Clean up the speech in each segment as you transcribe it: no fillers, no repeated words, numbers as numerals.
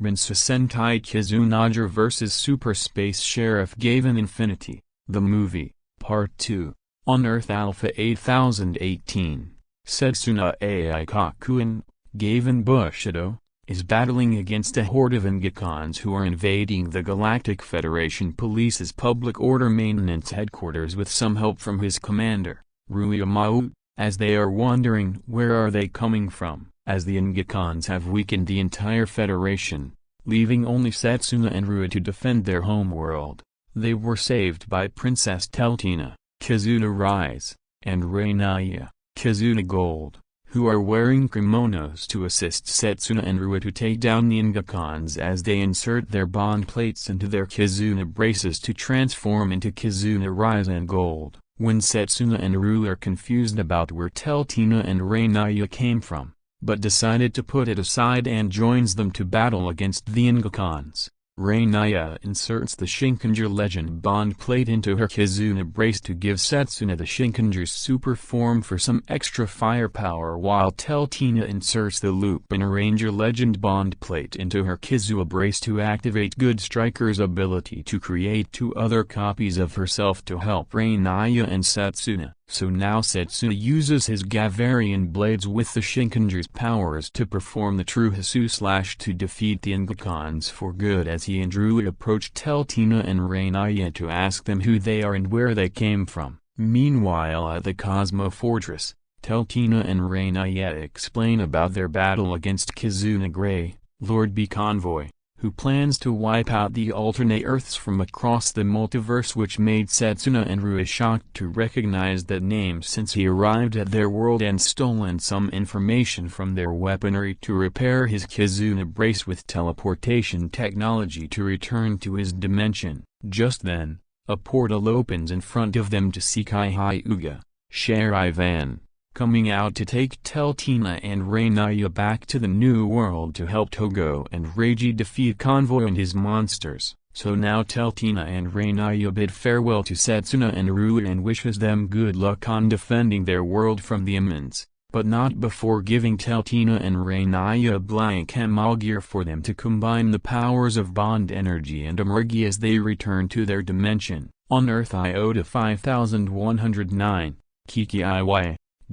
Bansou Sentai Kizunager vs Super Space Sheriff Gavan Infinity, the movie, Part 2, on Earth Alpha 8018, Setsuna AI Kakuin, Gavan Bushido, is battling against a horde of Engachons who are invading the Galactic Federation Police's Public Order Maintenance Headquarters with some help from his commander, Ryumaut, as they are wondering where are they coming from, as the Engachons have weakened the entire Federation, leaving only Setsuna and Rua to defend their homeworld. They were saved by Princess Teltina, Kizuna Rise, and Rainaya, Kizuna Gold, who are wearing kimonos to assist Setsuna and Rua to take down the Engachons as they insert their bond plates into their Kizuna braces to transform into Kizuna Rise and Gold. When Setsuna and Rua are confused about where Teltina and Rainaya came from, but decided to put it aside and joins them to battle against the Engachons, Rainaya inserts the Shinkenger Legend bond plate into her Kizuna brace to give Setsuna the Shinkengers Super Form for some extra firepower, while Teltina inserts the Lupin Ranger Legend bond plate into her Kizuna brace to activate Good Striker's ability to create two other copies of herself to help Rainaya and Setsuna. So now Setsuna uses his Gavarian blades with the Shinkenger's powers to perform the true Hisu / to defeat the Engachons for good, as he and Rua approach Teltina and Rainaya to ask them who they are and where they came from. Meanwhile at the Cosmo Fortress, Teltina and Rainaya explain about their battle against Kizuna Grey, Lord B Convoy, who plans to wipe out the alternate Earths from across the multiverse, which made Setsuna and Rua shocked to recognize that name since he arrived at their world and stolen some information from their weaponry to repair his Kizuna brace with teleportation technology to return to his dimension. Just then, a portal opens in front of them to see Hyuga, Sharivan, coming out to take Teltina and Rainaya back to the new world to help Togo and Reiji defeat Convoy and his monsters. So now Teltina and Rainaya bid farewell to Setsuna and Rua and wishes them good luck on defending their world from the Immense, but not before giving Teltina and Rainaya a blank gear for them to combine the powers of bond energy and emerge as they return to their dimension. On Earth Iota 5109, Kiki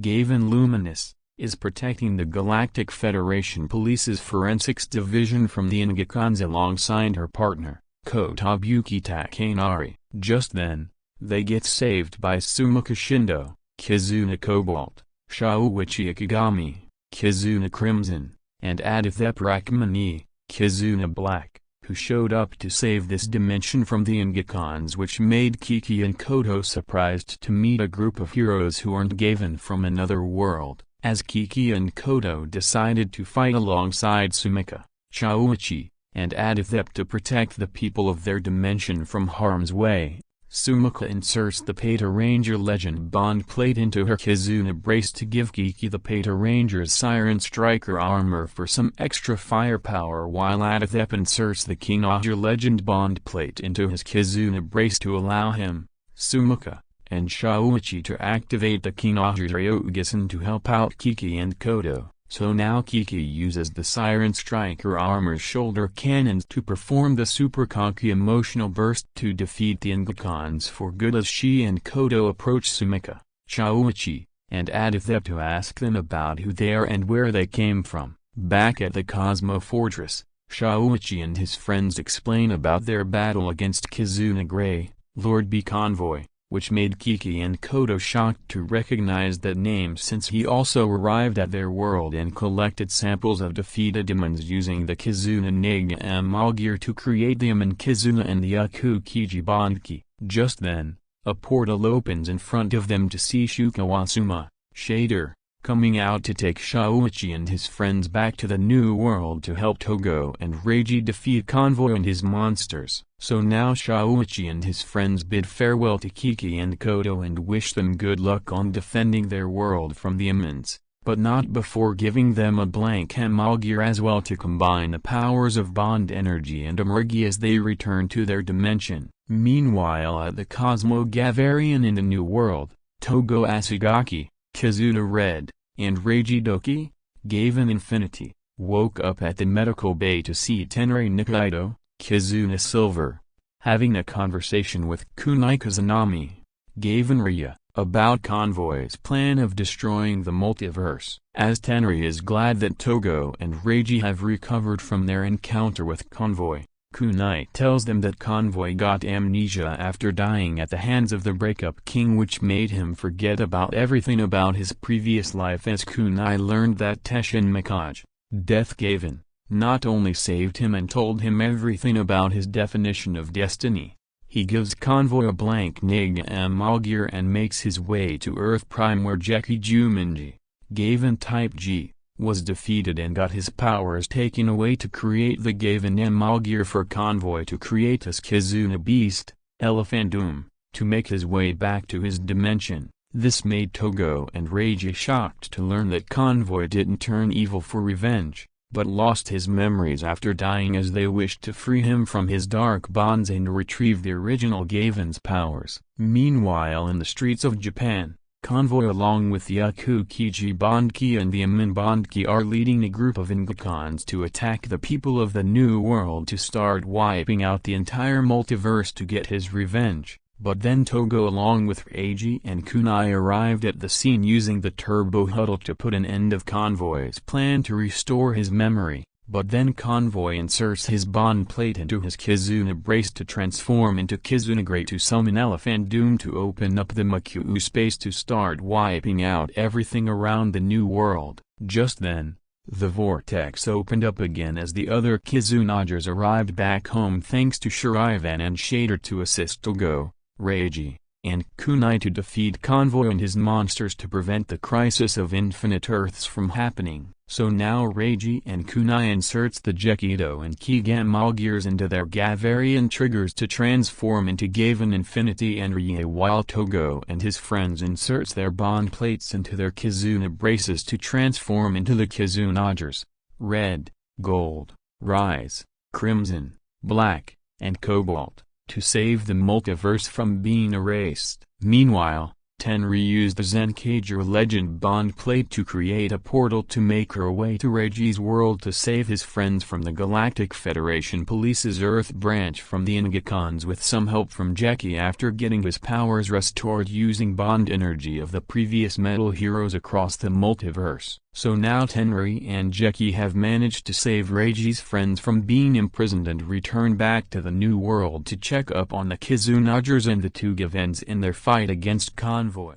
Gavan Luminous, is protecting the Galactic Federation Police's Forensics Division from the Engachons alongside her partner, Koto Takanari. Just then, they get saved by Sumika Shindo, Kizuna Cobalt, Shauichi Ikigami, Kizuna Crimson, and Adithep Rachmani, Kizuna Black, who showed up to save this dimension from the Engachons, which made Kiki and Koto surprised to meet a group of heroes who aren't Gavan from another world, as Kiki and Koto decided to fight alongside Sumika, Shauichi, and Adithep to protect the people of their dimension from harm's way. Sumika inserts the Patranger Legend bond plate into her Kizuna brace to give Kiki the Patrangers Siren Striker armor for some extra firepower, while Adithep inserts the Kizunager Legend bond plate into his Kizuna brace to allow him, Sumika, and Shauichi to activate the Kizunager Ryogasan to help out Kiki and Koto. So now Kiki uses the Siren Striker armor's shoulder cannons to perform the Super Kaki emotional burst to defeat the Engachons for good, as she and Koto approach Sumika, Shauichi, and Adithep to ask them about who they are and where they came from. Back at the Cosmo Fortress, Shauichi and his friends explain about their battle against Kizuna Grey, Lord B Convoy, which made Kiki and Koto shocked to recognize that name since he also arrived at their world and collected samples of defeated demons using the Kizuna gear to create the Amon Kizuna and the Akukiji Bondki. Just then, a portal opens in front of them to see Shukawasuma, Shaider, coming out to take Shauichi and his friends back to the new world to help Togo and Reiji defeat Convoy and his monsters. So now Shauichi and his friends bid farewell to Kiki and Koto and wish them good luck on defending their world from the Immense, but not before giving them a blank gear as well to combine the powers of bond energy and emerge as they return to their dimension. Meanwhile at the Cosmo Gavarian in the New World, Togo Asagaki, Kizuna Red, and Reiji Doki, Gavan Infinity, woke up at the medical bay to see Tenrei Nikaido, Kizuna Silver, having a conversation with Kunai Kazunami, Gavan Rya, about Convoy's plan of destroying the multiverse. As Tenrei is glad that Togo and Reiji have recovered from their encounter with Convoy, Kunai tells them that Convoy got amnesia after dying at the hands of the Breakup King, which made him forget about everything about his previous life, as Kunai learned that Teshin Mikage, Death Gavan, not only saved him and told him everything about his definition of destiny. He gives Convoy a blank Nig Amalgir and makes his way to Earth Prime, where Jeki Jumanji, Gavan Type G, was defeated and got his powers taken away to create the Gavan Amalgir for Convoy to create as Kizuna Beast, Elephandoom, to make his way back to his dimension. This made Togo and Reiji shocked to learn that Convoy didn't turn evil for revenge, but lost his memories after dying, as they wished to free him from his dark bonds and retrieve the original Gavan's powers. Meanwhile, in the streets of Japan, Convoy along with Yakukiji Bondki and the Amin Bondki are leading a group of Engachons to attack the people of the New World to start wiping out the entire multiverse to get his revenge. But then Togo along with Reiji and Kunai arrived at the scene using the Turbo Huddle to put an end of Convoy's plan to restore his memory. But then Convoy inserts his bond plate into his Kizuna brace to transform into Kizuna Grey to summon Elephandoom to open up the Makuu space to start wiping out everything around the New World. Just then, the vortex opened up again as the other Kizunagers arrived back home thanks to Sharivan and Shaider to assist Togo, Reiji, and Kunai to defeat Convoy and his monsters to prevent the crisis of infinite Earths from happening. So now Reiji and Kunai inserts the Jekido and Kigamalgirs into their Gavarian triggers to transform into Gavan Infinity and Rye, while Togo and his friends inserts their bond plates into their Kizuna braces to transform into the Kizunagers, Red, Gold, Rise, Crimson, Black, and Cobalt, to save the multiverse from being erased. Meanwhile, Tenrei used the Zenkager Legend bond plate to create a portal to make her way to Reiji's world to save his friends from the Galactic Federation Police's Earth branch from the Engachons with some help from Jeki after getting his powers restored using bond energy of the previous metal heroes across the multiverse. So now Tenrei and Jeki have managed to save Reiji's friends from being imprisoned and return back to the New World to check up on the Kizunagers and the two Gavans in their fight against Convoy.